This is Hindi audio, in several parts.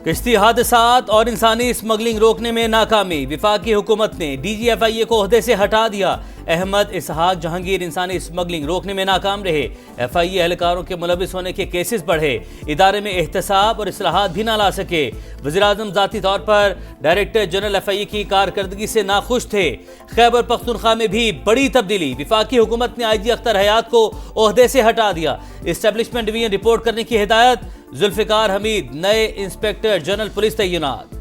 किश्ती हादसात और इंसानी स्मगलिंग रोकने में नाकामी। विफाकी हुकूमत ने DGFIA को ओहदे से हटा दिया। अहमद इसहाक जहांगीर इंसानी स्मगलिंग रोकने में नाकाम रहे। FIA एहलकारों के मुलविस होने के केसेस बढ़े। इदारे में एहतसाब और इस्लाहात भी ना ला सके। वज़ीर-ए-आज़म ज़ाती तौर पर डायरेक्टर जनरल FIA की कारकर्दगी से नाखुश थे। खैबर पख्तूनख्वा में भी बड़ी तब्दीली। विफाकी हुकूमत ने IG अख्तर हयात को ओहदे से हटा दिया। इस्टेब्लिशमेंट डिवीजन रिपोर्ट करने की हिदायत। जुल्फिकार हमीद नए इंस्पेक्टर जनरल पुलिस तैनात।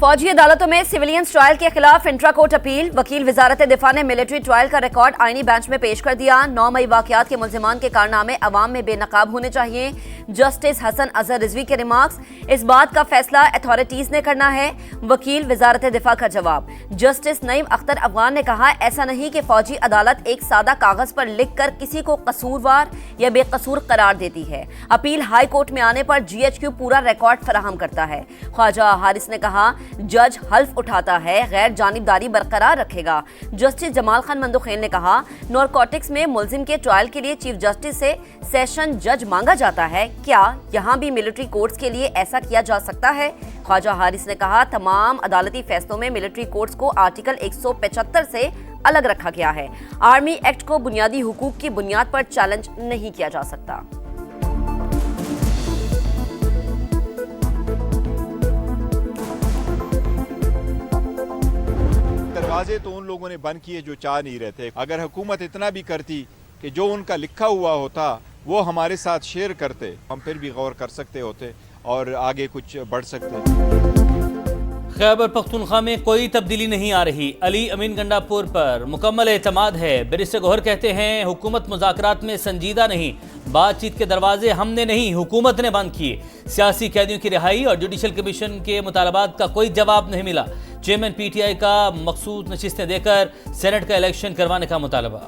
फौजी अदालतों में सिविलियंस ट्रायल के खिलाफ इंट्रा कोर्ट अपील। वकील वजारत दिफा ने मिलिट्री ट्रायल का रिकॉर्ड आईनी बेंच में पेश कर दिया। 9 मई वाकयात के मुल्जिमान के कारनामे अवाम में बेनकाब होने चाहिए। जस्टिस हसन अजहर रिजवी के रिमार्क्स, इस बात का फैसला अथॉरिटीज ने करना है। वकील वजारत दिफा का जवाब। जस्टिस नईम अख्तर अफगान ने कहा, ऐसा नहीं कि फौजी अदालत एक सादा कागज पर लिख कर किसी को कसूरवार या बेकसूर करार देती है। अपील हाई कोर्ट में आने पर GHQ पूरा रिकॉर्ड फराहम करता है। ख्वाजा हारिस ने कहा, जज हल्फ उठाता है, गैर जानिबदारी बरकरार रखेगा। जस्टिस जमाल खान मंदुखेल ने कहा, नॉरकोटिक्स में मुल्जिम के ट्रायल के लिए चीफ जस्टिस से सेशन जज मांगा जाता है, क्या यहाँ भी मिलिट्री कोर्ट्स के लिए ऐसा किया जा सकता है? ख्वाजा हारिस ने कहा, तमाम अदालती फैसलों में मिलिट्री कोर्ट्स को आर्टिकल 175 से अलग रखा गया है। आर्मी एक्ट को बुनियादी हुकूक की बुनियाद पर चैलेंज नहीं किया जा सकता। दरवाजे तो उन लोगों ने बंद किए जो चाह नहीं रहे थे। अगर हुकूमत इतना भी करती कि जो उनका लिखा हुआ होता वो हमारे साथ शेयर करते, हम फिर भी गौर कर सकते होते और आगे कुछ बढ़ सकते। खैबर पख्तूनख्वा में कोई तब्दीली नहीं आ रही। अली अमीन गंडापुर पर मुकम्मल एतमाद है। बैरिस्टर गौहर कहते हैं, हुकूमत मुज़ाकरात में संजीदा नहीं। बातचीत के दरवाजे हमने नहीं, हुकूमत ने बंद किए। सियासी कैदियों की रिहाई और जुडिशल कमीशन के मुतालबात का कोई जवाब नहीं मिला। चेयरमैन PTI का मखसूस नशिस्तें देकर सेनेट का इलेक्शन करवाने का मुतालबा।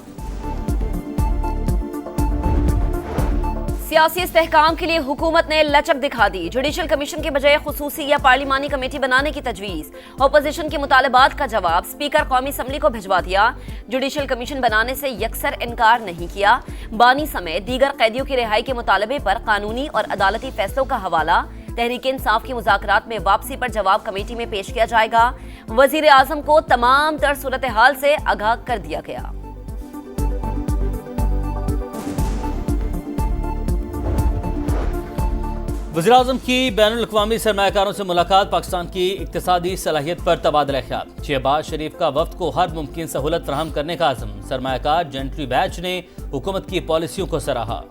सियासी इस्तेहकाम के लिए हुकूमत ने लचक दिखा दी। जुडिशल कमीशन के बजाय खुसूसी या पार्लिमानी कमेटी बनाने की तजवीज़। अपोजिशन के मुतालबात का जवाब स्पीकर कौमी असम्बली को भिजवा दिया। जुडिशल कमीशन बनाने से यकसर इनकार नहीं किया। बानी समेत दीगर कैदियों की रिहाई के मुतालबे पर कानूनी और अदालती फैसलों का हवाला। तहरीक इंसाफ की मुज़ाकरात में वापसी पर जवाब कमेटी में पेश किया जाएगा। वज़ीर आज़म को तमाम तर सूरत हाल से आगाह कर दिया गया। वज़ीर-ए-आज़म की बैनुल अक़वामी सरमायाकारों से मुलाकात। पाकिस्तान की इक़्तिसादी सलाहियत पर तबादला ख्याल। शहबाज शरीफ का वफ्द को हर मुमकिन सहूलत फराहम करने का आज़म। सरमायाकार जेंट्री बैच ने हुकूमत की पॉलिसियों को सराहा।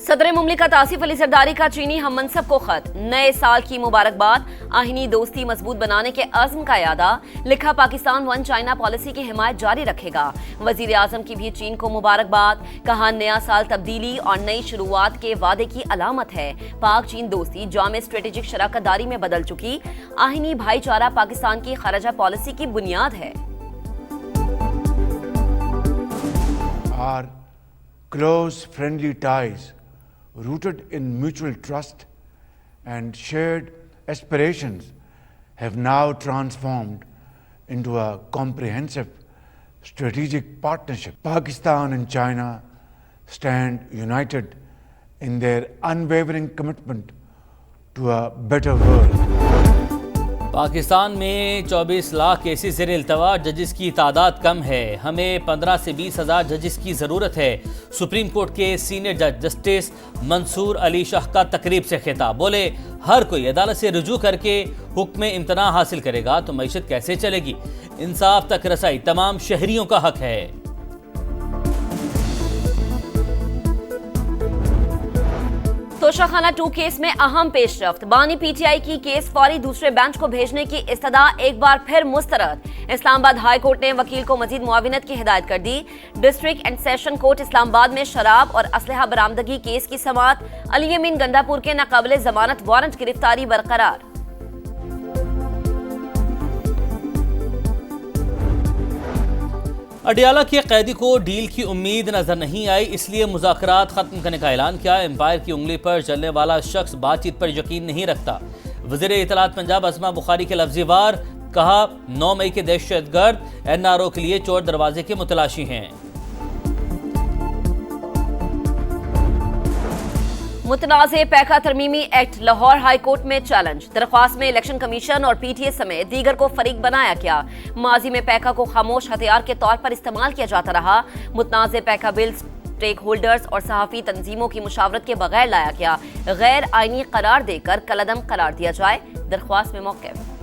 सदर मुमलिकत आसिफ अली जरदारी का चीनी हम मनसब को खत। नए साल की मुबारकबाद। आहिनी दोस्ती मजबूत बनाने के अज़्म का यादा। लिखा, पाकिस्तान वन चाइना पॉलिसी की हिमायत जारी रखेगा। वजीर आजम की भी चीन को मुबारकबाद। कहा, नया साल तब्दीली और नई शुरुआत के वादे की अलामत है। पाक चीन दोस्ती जामे स्ट्रेटेजिक शराकतदारी में बदल चुकी। आहिनी भाईचारा पाकिस्तान की खारजा पॉलिसी की बुनियाद है। Our close friendly ties rooted in mutual trust and shared aspirations have now transformed into a comprehensive strategic partnership. Pakistan and China stand united in their unwavering commitment to a better world. Pakistan में 24 लाख केसेस ज़ेर इल्तवा। जजेस की तादाद कम है। हमें 15 से 20 हज़ार जजेस की ज़रूरत है। सुप्रीम कोर्ट के सीनियर जज जस्टिस मंसूर अली शाह का तकरीब से खिताब। बोले, हर कोई अदालत से रुजू करके हुक्म इम्तना हासिल करेगा तो मईशत कैसे चलेगी? इंसाफ तक रसाई तमाम शहरियों का हक है। तोशाखाना 2 केस में अहम पेशरफ्त। बानी PTI की केस फौरी दूसरे बेंच को भेजने की इस्तदा एक बार फिर मुस्तरद। इस्लामाबाद हाई कोर्ट ने वकील को मजीद मुआविनत की हिदायत कर दी। District and session court Islamabad में शराब और असलहा बरामदगी केस की समाअत। अली अमीन गंडापुर के नाकाबिले जमानत वारंट गिरफ्तारी बरकरार। अडियाला के कैदी को डील की उम्मीद नजर नहीं आई, इसलिए मुज़ाकरात खत्म करने का ऐलान किया। एम्पायर की उंगली पर चलने वाला शख्स बातचीत पर यकीन नहीं रखता। वज़ीर इत्तलात पंजाब असमा बुखारी के लफ्ज़ी वार, कहा 9 मई के दहशतगर्द एनआरओ के लिए चोर दरवाजे के मुतलाशी हैं। मुतनाज़े पैका तरमीमी एक्ट लाहौर हाई कोर्ट में चैलेंज। दरख्वास्त में इलेक्शन कमीशन और पीटीए समेत दीगर को फरीक बनाया गया। माजी में पैका को खामोश हथियार के तौर पर इस्तेमाल किया जाता रहा। मुतनाज़े पैका बिल स्टेक होल्डर्स और सहाफ़ी तंजीमों की मुशावरत के बगैर लाया गया। गैर आईनी करार देकर कलअदम करार दिया जाए। दरख्वास्त में मौक़िफ़।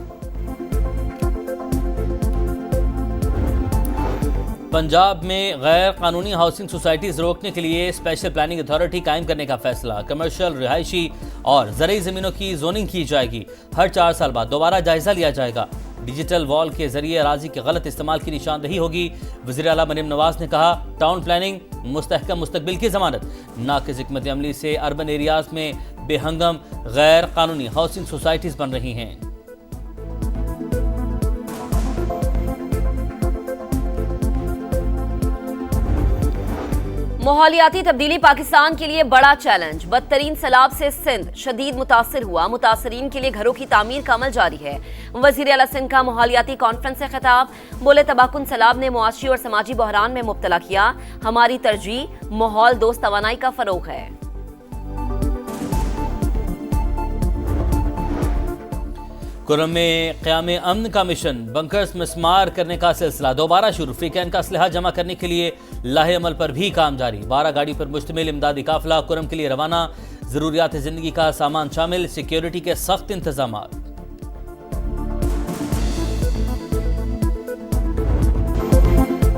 पंजाब में गैर कानूनी हाउसिंग सोसाइटीज रोकने के लिए स्पेशल प्लानिंग अथॉरिटी कायम करने का फैसला। कमर्शियल, रिहायशी और ज़रई ज़मीनों की जोनिंग की जाएगी। हर 4 साल बाद दोबारा जायजा लिया जाएगा। डिजिटल वॉल के जरिए अराजी के गलत इस्तेमाल की निशानदही होगी। वज़ीर आला मरीम नवाज ने कहा, टाउन प्लानिंग मुस्तहकम मुस्तकबिल की जमानत। नाक़िस हिकमत अमली से अर्बन एरियाज में बेहंगम गैर कानूनी हाउसिंग सोसाइटीज बन रही हैं। माहौलियाती तब्दीली पाकिस्तान के लिए बड़ा चैलेंज। बदतरीन सैलाब से सिंध शदीद मुतासिर हुआ। मुतासरीन के लिए घरों की तामीर का अमल जारी है। वज़ीर आला सिंध का माहौलियाती कॉन्फ्रेंस से खिताब। बोले, तबाहकुन सैलाब ने मुआशी और समाजी बहरान में मुब्तला किया। हमारी तरजीह माहौल दोस्त तवानाई का फरोग है। कुरम में क़याम अमन का मिशन। बंकर्स मिसमार करने का सिलसिला दोबारा शुरू। फ्रीकैन का असलहा जमा करने के लिए लाहे अमल पर भी काम जारी। 12 गाड़ी पर मुश्तमिल इमदादी काफिला कुरम के लिए रवाना। ज़रूरियात ज़िंदगी का सामान शामिल। सिक्योरिटी के सख्त इंतजाम।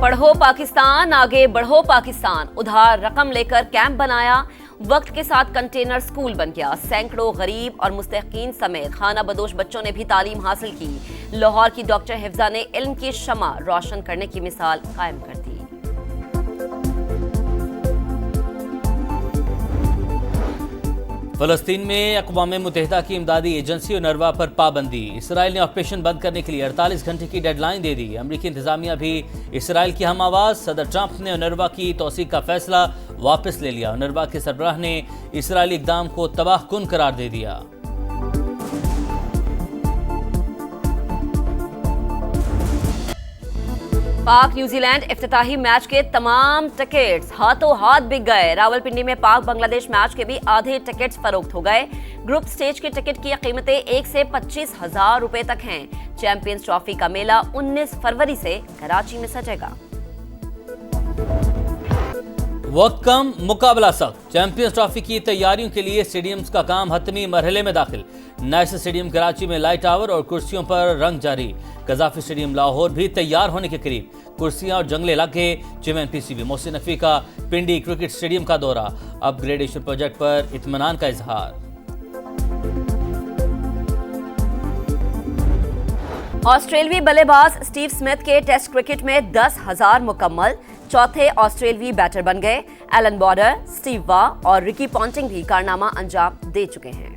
पढ़ो पाकिस्तान, आगे बढ़ो पाकिस्तान। उधार रकम लेकर कैंप बनाया। वक्त के साथ कंटेनर स्कूल बन गया। सैकड़ों गरीब और मुस्तहकीन समेत खाना बदोश बच्चों ने भी तालीम हासिल की। लाहौर की डॉक्टर हिफ्जा ने इल्म की शमा रोशन करने की मिसाल कायम कर दी। फ़लस्तीन में अक़वाम मुत्तहिदा की इमदादी एजेंसी UNRWA पर पाबंदी। इसराइल ने ऑपरेशन बंद करने के लिए 48 घंटे की डेडलाइन दे दी। अमरीकी इंतजामिया भी इसराइल की हम आवाज़। सदर ट्रंप ने UNRWA की तौसीक का फैसला वापस ले लिया। UNRWA के सरबराह ने इसराइली इक़दाम को तबाहकुन करार दे दिया। पाक न्यूजीलैंड इफ्तिताही मैच के तमाम टिकट्स हाथों हाथ बिक गए। रावलपिंडी में पाक बांग्लादेश मैच के भी आधे टिकट्स फरोख्त हो गए। ग्रुप स्टेज के टिकट की कीमतें 1 से 25,000 रुपए तक हैं। चैंपियंस ट्रॉफी का मेला 19 फरवरी से कराची में सजेगा। वक्त कम, मुकाबला सख्त। चैंपियंस ट्रॉफी की तैयारियों के लिए स्टेडियम्स का काम हतमी मरहले में दाखिल। नेशनल स्टेडियम कराची में लाइट टावर और कुर्सियों पर रंग जारी। कज़ाफी स्टेडियम लाहौर भी तैयार होने के करीब। कुर्सियां और जंगले लगे। चेयरमैन PCB मोहसिन नकवी का पिंडी क्रिकेट स्टेडियम का दौरा। अपग्रेडेशन प्रोजेक्ट पर इत्मीनान का इजहार। ऑस्ट्रेलियाई बल्लेबाज स्टीव स्मिथ के टेस्ट क्रिकेट में 10,000 मुकम्मल। चौथे ऑस्ट्रेलियाई बैटर बन गए। एलन बॉर्डर, स्टीव वा और रिकी पॉन्टिंग भी कारनामा अंजाम दे चुके हैं।